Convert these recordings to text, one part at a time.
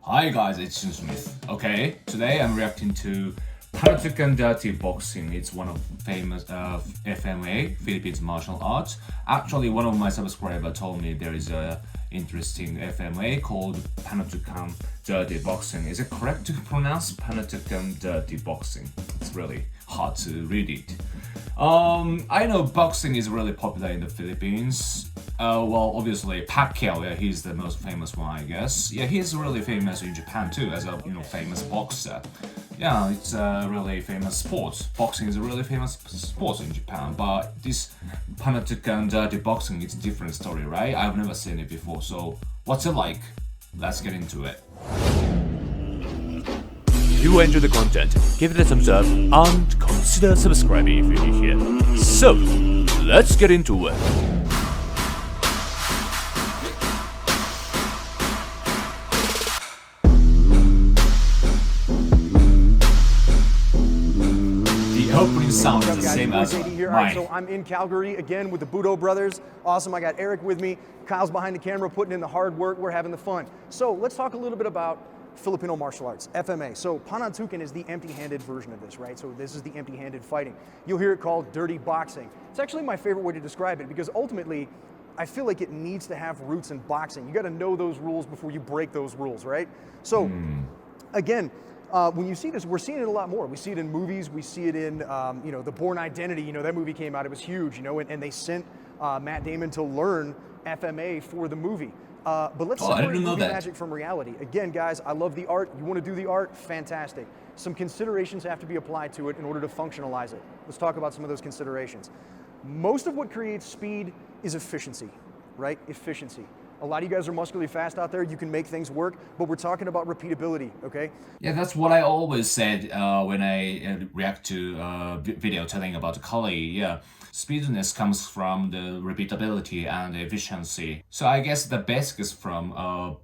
Hi guys, it's Jin Smith. Okay, today I'm reacting to Panantukan Dirty Boxing. It's one of famous FMA, Philippines martial arts. Actually, one of my subscribers told me there is a interesting FMA called Panantukan Dirty Boxing. Is it correct to pronounce Panantukan Dirty Boxing? It's really hard to read it. I know boxing is really popular in the Philippines. Well, obviously Pacquiao, yeah, he's the most famous one, I guess. Yeah, he's really famous in Japan too, as a famous boxer. Yeah, it's a really famous sport. Boxing is a really famous sport in Japan, but this Panantukan Dirty Boxing, it's a different story, right? I've never seen it before, so what's it like? Let's get into it. If you enjoy the content, give it a thumbs up and consider subscribing if you're new here. So, let's get into it. The opening sound is the same as here. mine. All right, so I'm in Calgary again with the Budo brothers. Awesome, I got Eric with me. Kyle's behind the camera putting in the hard work. We're having the fun. So let's talk a little bit about Filipino martial arts, FMA. So Panantukan is the empty-handed version of this, right? So this is the empty-handed fighting. You'll hear it called dirty boxing. It's actually my favorite way to describe it because ultimately, I feel like it needs to have roots in boxing. You got to know those rules before you break those rules, right? So again, when you see this, we're seeing it a lot more. We see it in movies. We see it in, The Bourne Identity. That movie came out. It was huge, and they sent Matt Damon to learn FMA for the movie. But let's separate movie magic from reality. Again, guys, I love the art. You want to do the art? Fantastic. Some considerations have to be applied to it in order to functionalize it. Let's talk about some of those considerations. Most of what creates speed is efficiency, right? Efficiency. A lot of you guys are muscularly fast out there. You can make things work, but we're talking about repeatability, okay? Yeah, that's what I always said when I react to video telling about Kali. Yeah, speediness comes from the repeatability and efficiency. So I guess the basics from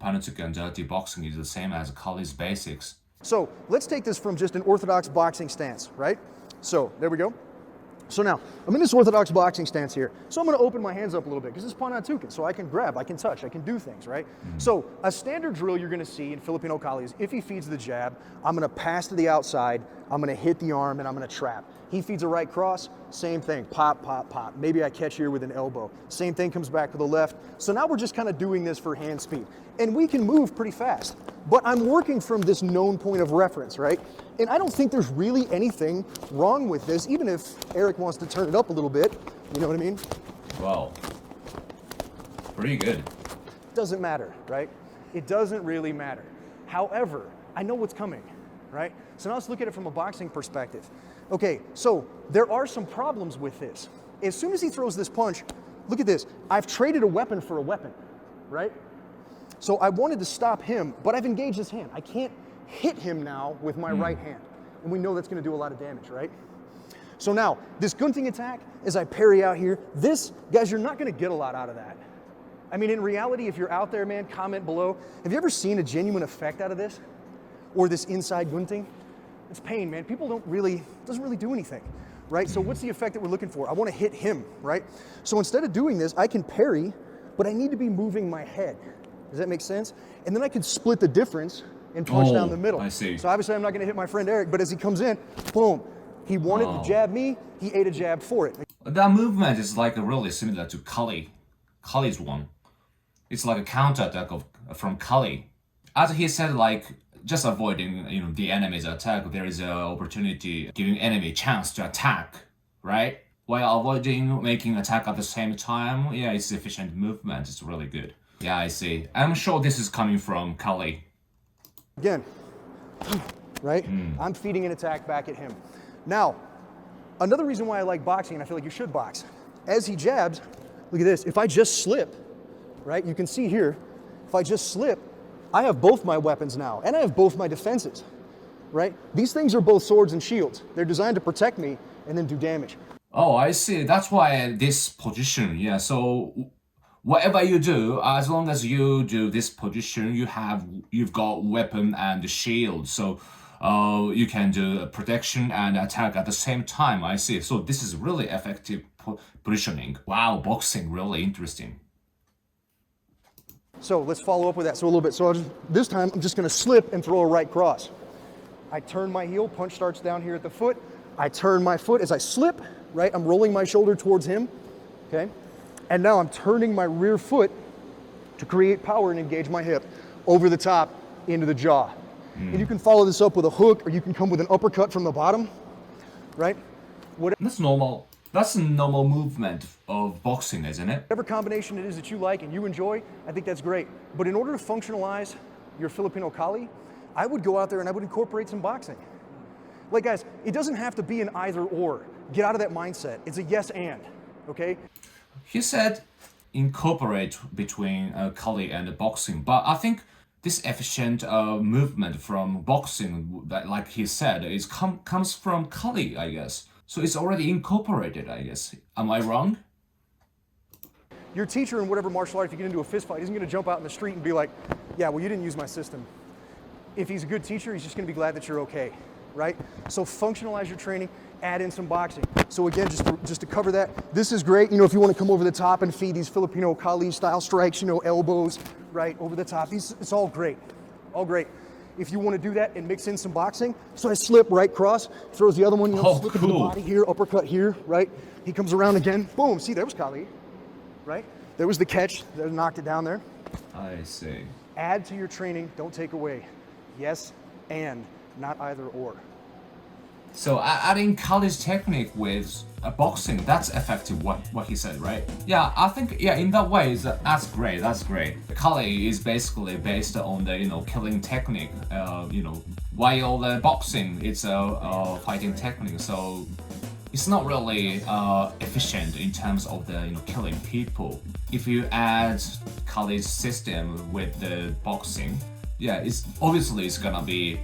Panantukan Dirty Boxing is the same as Kali's basics. So let's take this from just an orthodox boxing stance, right? So there we go. So now, I'm in this orthodox boxing stance here. So I'm going to open my hands up a little bit because it's Panantukan, so I can grab, I can touch, I can do things, right? So a standard drill you're going to see in Filipino Kali is if he feeds the jab, I'm going to pass to the outside, I'm going to hit the arm, and I'm going to trap. He feeds a right cross, same thing, pop, pop, pop. Maybe I catch here with an elbow. Same thing comes back to the left. So now we're just kind of doing this for hand speed. And we can move pretty fast, but I'm working from this known point of reference, right? And I don't think there's really anything wrong with this, even if Eric wants to turn it up a little bit, you know what I mean? Wow, pretty good. Doesn't matter, right? It doesn't really matter. However, I know what's coming, right? So now let's look at it from a boxing perspective. Okay, so there are some problems with this. As soon as he throws this punch, look at this. I've traded a weapon for a weapon, right? So I wanted to stop him, but I've engaged his hand. I can't hit him now with my right hand. And we know that's going to do a lot of damage, right? So now, this gunting attack, as I parry out here, this, guys, you're not going to get a lot out of that. I mean, in reality, if you're out there, man, comment below. Have you ever seen a genuine effect out of this? Or this inside gunting? It's pain, man. People doesn't really do anything, right? So what's the effect that we're looking for? I want to hit him, right? So instead of doing this, I can parry, but I need to be moving my head. Does that make sense? And then I can split the difference and punch down the middle. I see. So obviously I'm not going to hit my friend Eric, but as he comes in, boom, he wanted to jab me, he ate a jab for it. That movement is like really similar to Kali's one. It's like a counterattack from Kali. As he said, like just avoiding the enemy's attack, there is an opportunity giving enemy chance to attack, right? While avoiding making attack at the same time, yeah, it's efficient movement. It's really good. Yeah, I see. I'm sure this is coming from Kali. Again, right? I'm feeding an attack back at him. Now, another reason why I like boxing, and I feel like you should box, as he jabs, look at this, if I just slip, right, you can see here, if I just slip, I have both my weapons now, and I have both my defenses, right? These things are both swords and shields. They're designed to protect me and then do damage. Oh, I see. That's why this position, yeah, so whatever you do, as long as you do this position, you've got weapon and shield, so you can do protection and attack at the same time. I see. So this is really effective positioning. Wow, boxing really interesting. So let's follow up with that. So a little bit. So this time I'm just gonna slip and throw a right cross. I turn my heel, punch starts down here at the foot. I turn my foot as I slip, right? I'm rolling my shoulder towards him, okay? And now I'm turning my rear foot to create power and engage my hip over the top into the jaw. And you can follow this up with a hook, or you can come with an uppercut from the bottom, right? That's normal. That's a normal movement of boxing, isn't it? Whatever combination it is that you like and you enjoy, I think that's great. But in order to functionalize your Filipino Kali, I would go out there and I would incorporate some boxing. Like guys, it doesn't have to be an either or. Get out of that mindset. It's a yes and, okay? He said incorporate between Kali and boxing, but I think this efficient movement from boxing, like he said, comes from Kali, I guess. So it's already incorporated, I guess. Am I wrong? Your teacher in whatever martial art, if you get into a fist fight, isn't going to jump out in the street and be like, yeah, well, you didn't use my system. If he's a good teacher, he's just going to be glad that you're okay, right? So functionalize your training, add in some boxing. So again, just to cover that, this is great. You know, if you want to come over the top and feed these Filipino Kali style strikes, you know, elbows, right, over the top, it's all great, all great. If you want to do that and mix in some boxing, so I slip, right cross, throws the other one, you know, slip into the body here, uppercut here, right? He comes around again, boom, see, there was Kali, right? There was the catch, that knocked it down there. I see. Add to your training, don't take away. Yes, and, not either or. So adding Kali's technique with boxing, that's effective, what he said, right? Yeah, I think, yeah, in that way, that's great, that's great. Kali is basically based on the, you know, killing technique, you know, while the boxing, it's a fighting technique, so it's not really efficient in terms of the, you know, killing people. If you add Kali's system with the boxing, yeah, it's obviously it's gonna be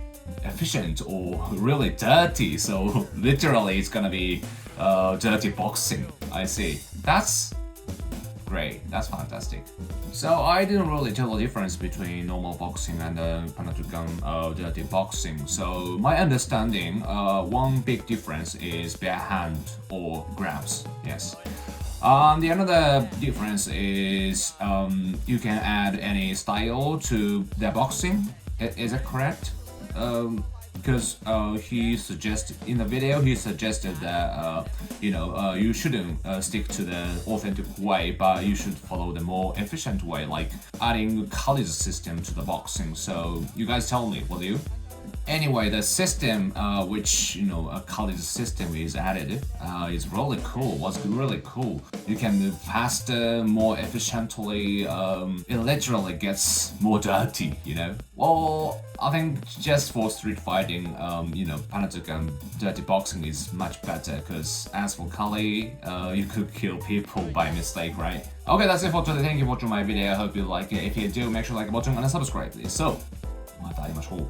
efficient or really dirty, so literally it's gonna be dirty boxing. I see. That's great, that's fantastic. So I didn't really tell the difference between normal boxing and Panantukan Dirty Boxing. So my understanding, one big difference is bare hand or grabs, yes. The another difference is you can add any style to the boxing. Is that correct? Because he suggested in the video, he suggested that you know, you shouldn't stick to the authentic way, but you should follow the more efficient way, like adding Kali's system to the boxing. So you guys tell me, will you? Anyway, the system which, you know, Kali's system is added is really cool. Was really cool. You can move faster, more efficiently. It literally gets more dirty, you know. Well, I think just for street fighting, you know, Panantukan Dirty Boxing is much better, because as for Kali, you could kill people by mistake, right? Okay, that's it for today. Thank you for watching my video. I hope you like it. If you do, make sure to like the button and subscribe, please. So, また会いましょう。